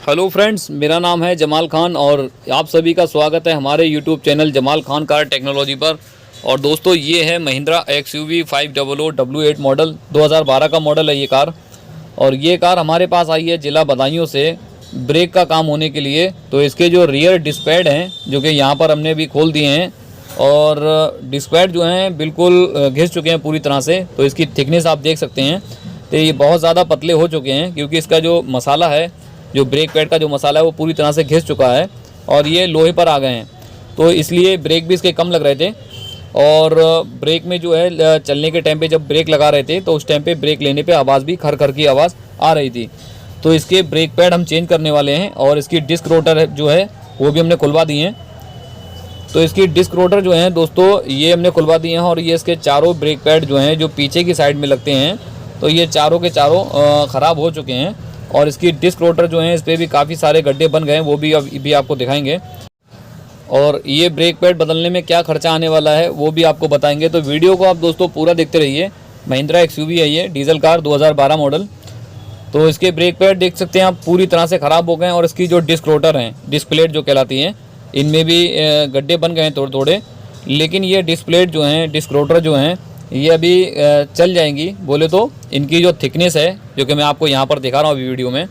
Hello friends, मेरा नाम है जमाल खान और आप सभी का स्वागत है हमारे YouTube channel Jamal Khan car technology पर। और दोस्तों, ये है महिंद्रा XUV 500 W8 मॉडल 2012 का मॉडल है ये कार। और ये कार हमारे पास आई है ज़िला बदायूं से ब्रेक का काम होने के लिए। तो इसके जो रियर डिस्क पैड हैं जो कि यहाँ पर हमने भी खोल दिए हैं और डिस्क पैड जो हैं बिल्कुल घिस चुके हैं पूरी तरह से। तो इसकी थिकनेस आप देख सकते हैं, तो ये बहुत ज़्यादा पतले हो चुके हैं क्योंकि इसका जो मसाला है, जो ब्रेक पैड का जो मसाला है वो पूरी तरह से घिस चुका है और ये लोहे पर आ गए हैं। तो इसलिए ब्रेक भी इसके कम लग रहे थे। और ब्रेक में जो है चलने के टाइम पे जब ब्रेक लगा रहे थे तो उस टाइम पे ब्रेक लेने पे आवाज़ भी खर खर की आवाज़ आ रही थी। तो इसके ब्रेक पैड हम चेंज करने वाले हैं और इसकी डिस्क रोटर जो है वो भी हमने खुलवा दिए हैं। तो इसकी डिस्क रोटर जो है दोस्तों ये हमने खुलवा दिए हैं और ये इसके चारों ब्रेक पैड जो हैं जो पीछे की साइड में लगते हैं, तो ये चारों के चारों ख़राब हो चुके हैं। और इसकी डिस्क रोटर जो है इस पर भी काफ़ी सारे गड्ढे बन गए हैं, वो भी आपको दिखाएंगे। और ये ब्रेक पैड बदलने में क्या खर्चा आने वाला है वो भी आपको बताएंगे। तो वीडियो को आप दोस्तों पूरा देखते रहिए। महिंद्रा XUV है ये डीजल कार 2012 मॉडल। तो इसके ब्रेक पैड देख सकते हैं आप पूरी तरह से ख़राब हो गए हैं और इसकी जो डिस्क रोटर हैं, डिस्क प्लेट जो कहलाती हैं, इनमें भी गड्ढे बन गए हैं थोड़े थोड़े। लेकिन ये डिस्क प्लेट जो हैं, डिस्क रोटर जो हैं, ये अभी चल जाएंगी बोले तो। इनकी जो थिकनेस है जो कि मैं आपको यहाँ पर दिखा रहा हूँ अभी वीडियो में,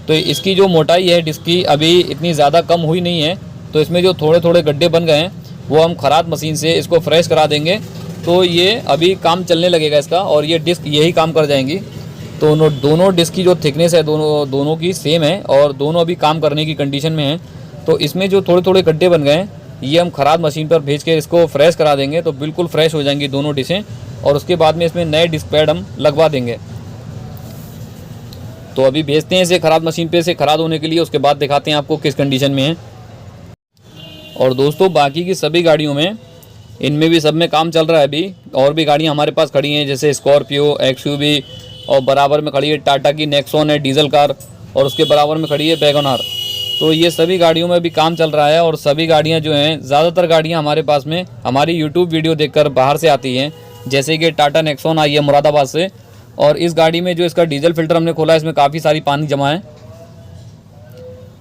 तो इसकी जो मोटाई है डिस्क की अभी इतनी ज़्यादा कम हुई नहीं है। तो इसमें जो थोड़े थोड़े गड्ढे बन गए हैं वो हम खराद मशीन से इसको फ्रेश करा देंगे, तो ये अभी काम चलने लगेगा इसका और ये डिस्क यही काम कर जाएंगी। तो दोनों डिस्क की जो थिकनेस है दोनों की सेम है और दोनों अभी काम करने की कंडीशन में हैं। तो इसमें जो थोड़े थोड़े गड्ढे बन गए हैं ये हम खराद मशीन पर भेज के इसको फ्रेश करा देंगे, तो बिल्कुल फ्रेश हो जाएंगी दोनों डिशें। और उसके बाद में इसमें नए डिस्क पैड हम लगवा देंगे। तो अभी भेजते हैं इसे खराद मशीन पे से खराद होने के लिए, उसके बाद दिखाते हैं आपको किस कंडीशन में है। और दोस्तों, बाकी की सभी गाड़ियों में, इनमें भी सब में काम चल रहा है अभी। और भी गाड़ियाँ हमारे पास खड़ी हैं जैसे स्कॉर्पियो, XUV, और बराबर में खड़ी है टाटा की नेक्सॉन है डीजल कार, और उसके बराबर में खड़ी है वैगन-आर। तो ये सभी गाड़ियों में भी काम चल रहा है। और सभी गाड़ियां जो हैं, ज़्यादातर गाड़ियां हमारे पास में हमारी यूट्यूब वीडियो देखकर बाहर से आती हैं। जैसे कि टाटा नेक्सॉन आई है मुरादाबाद से, और इस गाड़ी में जो इसका डीजल फिल्टर हमने खोला है इसमें काफ़ी सारी पानी जमा है।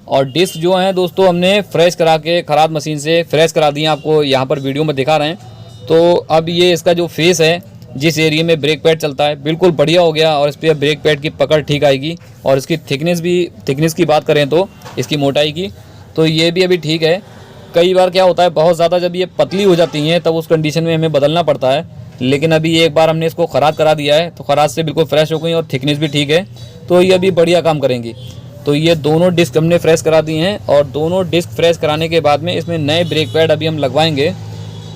और डिस्क जो है दोस्तों हमने फ्रेश करा के खराद मशीन से फ्रेश करा दी हैं, आपको यहाँ पर वीडियो में दिखा रहे हैं। तो अब ये इसका जो फेस है, जिस एरिया में ब्रेक पैड चलता है, बिल्कुल बढ़िया हो गया और इस पर ब्रेक पैड की पकड़ ठीक आएगी। और इसकी थिकनेस की बात करें तो इसकी मोटाई की, तो ये भी अभी ठीक है। कई बार क्या होता है, बहुत ज़्यादा जब ये पतली हो जाती हैं तब उस कंडीशन में हमें बदलना पड़ता है। लेकिन अभी एक बार हमने इसको खराद करा दिया है तो खराद से बिल्कुल फ्रेश हो गई और थिकनेस भी ठीक है, तो ये अभी बढ़िया काम करेंगी। तो ये दोनों डिस्क हमने फ्रेश करा दी हैं और दोनों डिस्क फ्रेश कराने के बाद में इसमें नए ब्रेक पैड अभी हम लगवाएंगे।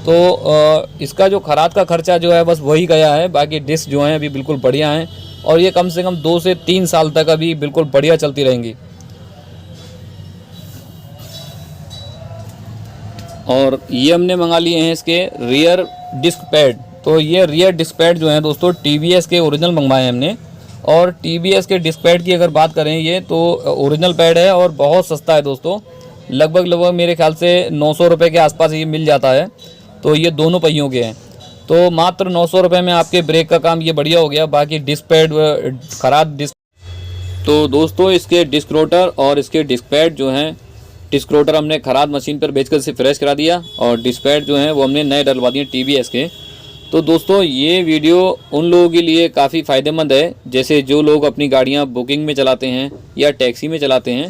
तो इसका जो खराद का खर्चा जो है बस वही गया है, बाकी डिस्क जो हैं अभी बिल्कुल बढ़िया हैं और ये कम से कम 2 से 3 साल तक अभी बिल्कुल बढ़िया चलती रहेंगी। और ये हमने मंगा लिए हैं इसके रियर डिस्क पैड। तो ये रियर डिस्क पैड जो हैं दोस्तों TVS के ओरिजिनल मंगवाए हैं हमने। और TVS के डिस्क पैड की अगर बात करें, ये तो ओरिजिनल पैड है और बहुत सस्ता है दोस्तों। लगभग मेरे ख्याल से 900 रुपये के आसपास ये मिल जाता है। तो ये दोनों पहियों के हैं, तो मात्र 900 रुपये में आपके ब्रेक का काम ये बढ़िया हो गया। बाकी डिस्क पैड खराद डिस्क। तो दोस्तों, इसके डिस्क रोटर और इसके डिस्क पैड जो हैं, डिस्क रोटर हमने खराद मशीन पर भेजकर इसे फ्रेश करा दिया और डिस्क पैड जो हैं वो हमने नए डलवा दिए TVS के। तो दोस्तों, ये वीडियो उन लोगों के लिए काफ़ी फ़ायदेमंद है जैसे जो लोग अपनी गाड़ियाँ बुकिंग में चलाते हैं या टैक्सी में चलाते हैं।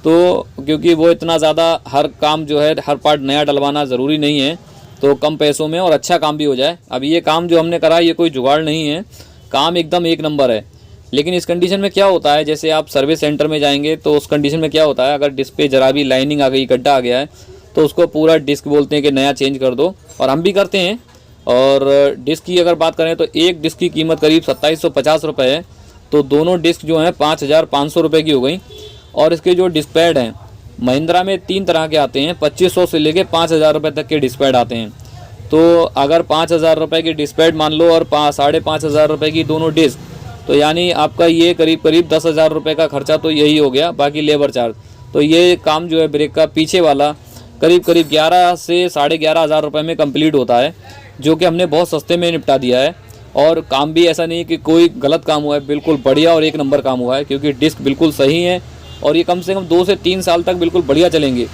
तो क्योंकि वो इतना ज़्यादा हर काम जो है, हर पार्ट नया डलवाना ज़रूरी नहीं है, तो कम पैसों में और अच्छा काम भी हो जाए। अब ये काम जो हमने करा ये कोई जुगाड़ नहीं है, काम एकदम एक नंबर है। लेकिन इस कंडीशन में क्या होता है, जैसे आप सर्विस सेंटर में जाएंगे तो उस कंडीशन में क्या होता है, अगर डिस्क पे जरा भी लाइनिंग आ गई, गड्ढा आ गया है, तो उसको पूरा डिस्क बोलते हैं कि नया चेंज कर दो, और हम भी करते हैं। और डिस्क की अगर बात करें तो एक डिस्क की कीमत करीब 2750 रुपये है। तो दोनों डिस्क जो हैं 5500 रुपये की हो गई। और इसके जो डिस्क पैड हैं, महिंद्रा में 3 तरह के आते हैं, 2500 से लेके 5000 रुपये तक के डिस्क पैड आते हैं। तो अगर 5000 रुपये की डिस्क पैड मान लो और 5500 रुपये की दोनों डिस्क, तो यानी आपका ये करीब 10,000 रुपये का खर्चा तो यही हो गया, बाकी लेबर चार्ज। तो ये काम जो है ब्रेक का पीछे वाला करीब 11 से 11,500 रुपये में कंप्लीट होता है, जो कि हमने बहुत सस्ते में निपटा दिया है। और काम भी ऐसा नहीं है कि कोई गलत काम हुआ है, बिल्कुल बढ़िया और एक नंबर काम हुआ है, क्योंकि डिस्क बिल्कुल सही है और ये कम से कम 2 से 3 साल तक बिल्कुल बढ़िया चलेंगे।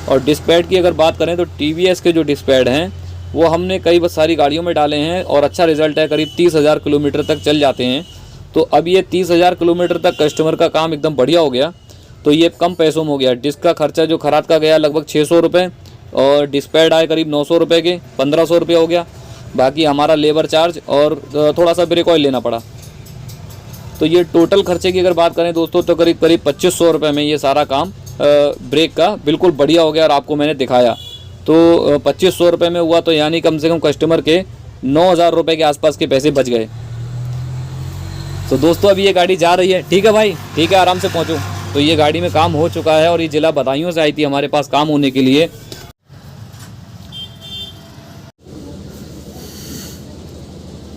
और डिस्क पैड की अगर बात करें तो TVS के जो डिस्क पैड हैं वो हमने कई सारी गाड़ियों में डाले हैं और अच्छा रिजल्ट है, करीब 30,000 किलोमीटर तक चल जाते हैं। तो अब ये 30,000 किलोमीटर तक कस्टमर का काम एकदम बढ़िया हो गया। तो ये कम पैसों में हो गया। डिस्क का खर्चा जो खराद का गया लगभग 600 रुपये और डिस्क पैड आए करीब 900 रुपये के, 1500 रुपये हो गया। बाकी हमारा लेबर चार्ज और थोड़ा सा ब्रेक ऑयल लेना पड़ा। तो ये टोटल खर्चे की अगर बात करें दोस्तों तो करीब 2500 रुपये में ये सारा काम ब्रेक का बिल्कुल बढ़िया हो गया और आपको मैंने दिखाया। तो 2500 रुपये में हुआ तो यानी कम से कम कस्टमर के 9,000 रुपये के आसपास के पैसे बच गए। तो दोस्तों अभी ये गाड़ी जा रही है। ठीक है भाई, ठीक है, आराम से पहुँचो। तो ये गाड़ी में काम हो चुका है और ये ज़िला बदायूं से आई थी हमारे पास काम होने के लिए।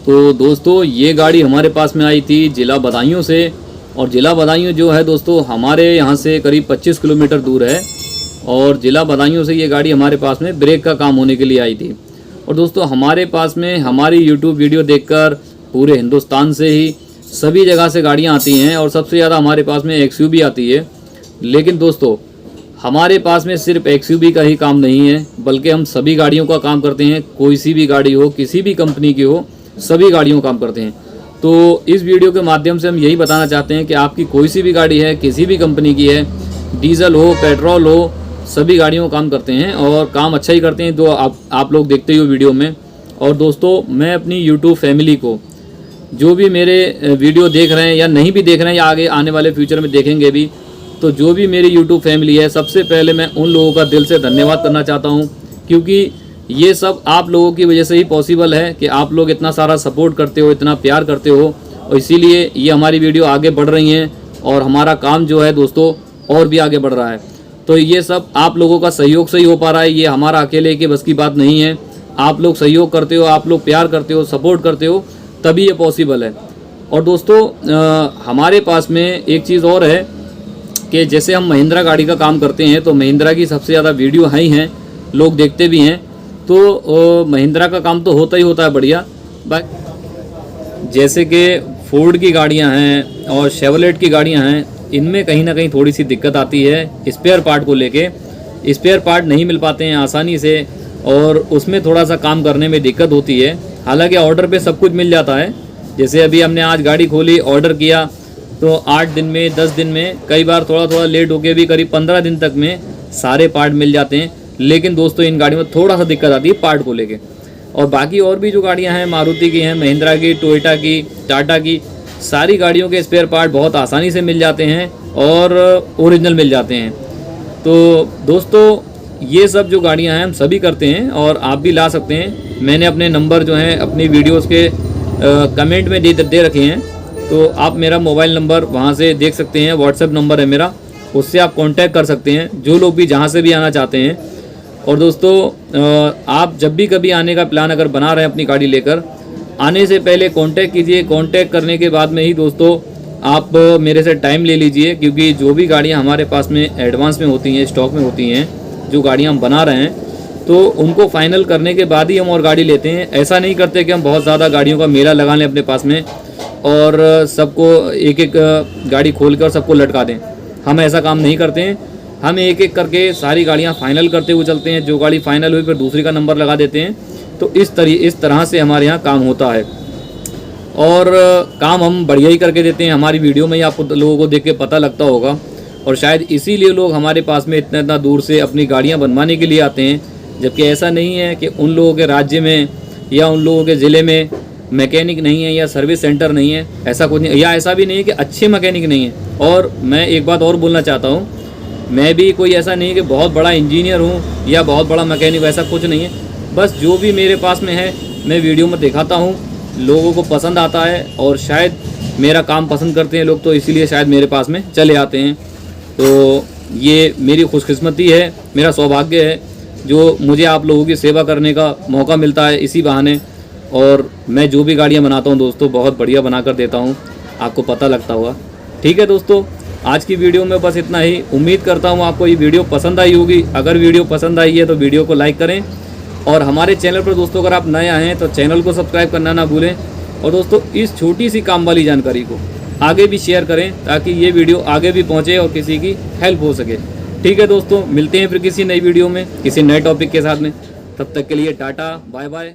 तो दोस्तों ये गाड़ी हमारे पास में आई थी ज़िला बदायूं से, और ज़िला बदायूं जो है दोस्तों हमारे यहाँ से करीब 25 किलोमीटर दूर है। और ज़िला बदायूं से ये गाड़ी हमारे पास में ब्रेक का काम होने के लिए आई थी। और दोस्तों हमारे पास में हमारी यूट्यूब वीडियो देखकर पूरे हिंदुस्तान से ही सभी जगह से गाड़ियाँ आती हैं और सबसे ज़्यादा हमारे पास में XUV आती है। लेकिन दोस्तों हमारे पास में सिर्फ XUV का ही काम नहीं है, बल्कि हम सभी गाड़ियों का काम करते हैं। कोई सी भी गाड़ी हो, किसी भी कंपनी की हो, सभी गाड़ियों का काम करते हैं। तो इस वीडियो के माध्यम से हम यही बताना चाहते हैं कि आपकी कोई सी भी गाड़ी है, किसी भी कंपनी की है, डीजल हो, पेट्रोल हो, सभी गाड़ियों का काम करते हैं और काम अच्छा ही करते हैं, जो आप लोग देखते ही हो वीडियो में। और दोस्तों मैं अपनी यूट्यूब फैमिली को, जो भी मेरे वीडियो देख रहे हैं या नहीं भी देख रहे हैं या आगे आने वाले फ्यूचर में देखेंगे भी, तो जो भी मेरी यूट्यूब फैमिली है, सबसे पहले मैं उन लोगों का दिल से धन्यवाद करना चाहता हूँ, क्योंकि ये सब आप लोगों की वजह से ही पॉसिबल है कि आप लोग इतना सारा सपोर्ट करते हो, इतना प्यार करते हो, और इसीलिए ये हमारी वीडियो आगे बढ़ रही हैं और हमारा काम जो है दोस्तों और भी आगे बढ़ रहा है। तो ये सब आप लोगों का सहयोग से ही हो पा रहा है। ये हमारा अकेले के बस की बात नहीं है। आप लोग सहयोग करते हो, आप लोग प्यार करते हो, सपोर्ट करते हो, तभी ये पॉसिबल है। और दोस्तों हमारे पास में एक चीज़ और है कि जैसे हम महिंद्रा गाड़ी का काम करते हैं तो महिंद्रा की सबसे ज़्यादा वीडियो ही हैं, लोग देखते भी हैं। तो महिंद्रा का काम तो होता ही होता है बढ़िया। जैसे कि फोर्ड की गाड़ियां हैं और शेवलेट की गाड़ियां हैं, इनमें कहीं ना कहीं थोड़ी सी दिक्कत आती है स्पेयर पार्ट को लेके। स्पेयर पार्ट नहीं मिल पाते हैं आसानी से और उसमें थोड़ा सा काम करने में दिक्कत होती है। हालांकि ऑर्डर पे सब कुछ मिल जाता है। जैसे अभी हमने आज गाड़ी खोली, ऑर्डर किया तो 8 दिन में, 10 दिन में, कई बार थोड़ा थोड़ा लेट होके भी करीब 15 दिन तक में सारे पार्ट मिल जाते हैं। लेकिन दोस्तों इन गाड़ियों में थोड़ा सा दिक्कत आती है पार्ट को लेके। और बाकी और भी जो गाड़ियां हैं, मारुति की हैं, महिंद्रा की, टोयोटा की, टाटा की, सारी गाड़ियों के स्पेयर पार्ट बहुत आसानी से मिल जाते हैं और ओरिजिनल मिल जाते हैं। तो दोस्तों ये सब जो गाड़ियां हैं हम सभी करते हैं और आप भी ला सकते हैं। मैंने अपने नंबर जो हैं अपनी वीडियोस के कमेंट में दे रखे हैं, तो आप मेरा मोबाइल नंबर वहां से देख सकते हैं। व्हाट्सएप नंबर है मेरा, उससे आप कांटेक्ट कर सकते हैं, जो लोग भी जहां से भी आना चाहते हैं। और दोस्तों आप जब भी कभी आने का प्लान अगर बना रहे हैं अपनी गाड़ी लेकर, आने से पहले कांटेक्ट कीजिए। कांटेक्ट करने के बाद में ही दोस्तों आप मेरे से टाइम ले लीजिए, क्योंकि जो भी गाड़ियां हमारे पास में एडवांस में होती हैं, स्टॉक में होती हैं, जो गाड़ियां हम बना रहे हैं, तो उनको फाइनल करने के बाद ही हम और गाड़ी लेते हैं। ऐसा नहीं करते कि हम बहुत ज़्यादा गाड़ियों का मेला लगा लें अपने पास में और सबको एक एक गाड़ी खोल कर सबको लटका दें। हम ऐसा काम नहीं करते हैं। हम एक एक करके सारी गाड़ियां फाइनल करते हुए चलते हैं। जो गाड़ी फाइनल हुई फिर दूसरी का नंबर लगा देते हैं। तो इस तरह से हमारे यहाँ काम होता है और काम हम बढ़िया ही करके देते हैं। हमारी वीडियो में ही आपको लोगों को देख के पता लगता होगा और शायद इसीलिए लोग हमारे पास में इतना दूर से अपनी गाड़ियाँ बनवाने के लिए आते हैं। जबकि ऐसा नहीं है कि उन लोगों के राज्य में या उन लोगों के ज़िले में मैकेनिक नहीं है या सर्विस सेंटर नहीं है, ऐसा कुछ नहीं। या ऐसा भी नहीं है कि अच्छे मैकेनिक नहीं है। और मैं एक बात और बोलना चाहता हूँ, मैं भी कोई ऐसा नहीं है कि बहुत बड़ा इंजीनियर हूँ या बहुत बड़ा मैकेनिक, ऐसा कुछ नहीं है। बस जो भी मेरे पास में है मैं वीडियो में दिखाता हूँ, लोगों को पसंद आता है और शायद मेरा काम पसंद करते हैं लोग, तो इसीलिए शायद मेरे पास में चले आते हैं। तो ये मेरी खुशकिस्मती है, मेरा सौभाग्य है जो मुझे आप लोगों की सेवा करने का मौका मिलता है इसी बहाने। और मैं जो भी गाड़ियाँ बनाता हूँ दोस्तों बहुत बढ़िया बना कर देता हूँ, आपको पता लगता होगा। ठीक है दोस्तों, आज की वीडियो में बस इतना ही। उम्मीद करता हूँ आपको ये वीडियो पसंद आई होगी। अगर वीडियो पसंद आई है तो वीडियो को लाइक करें और हमारे चैनल पर दोस्तों अगर आप नए आए हैं तो चैनल को सब्सक्राइब करना ना भूलें। और दोस्तों इस छोटी सी काम वाली जानकारी को आगे भी शेयर करें ताकि ये वीडियो आगे भी पहुँचे और किसी की हेल्प हो सके। ठीक है दोस्तों, मिलते हैं फिर किसी नई वीडियो में किसी नए टॉपिक के साथ में। तब तक के लिए टाटा बाय बाय।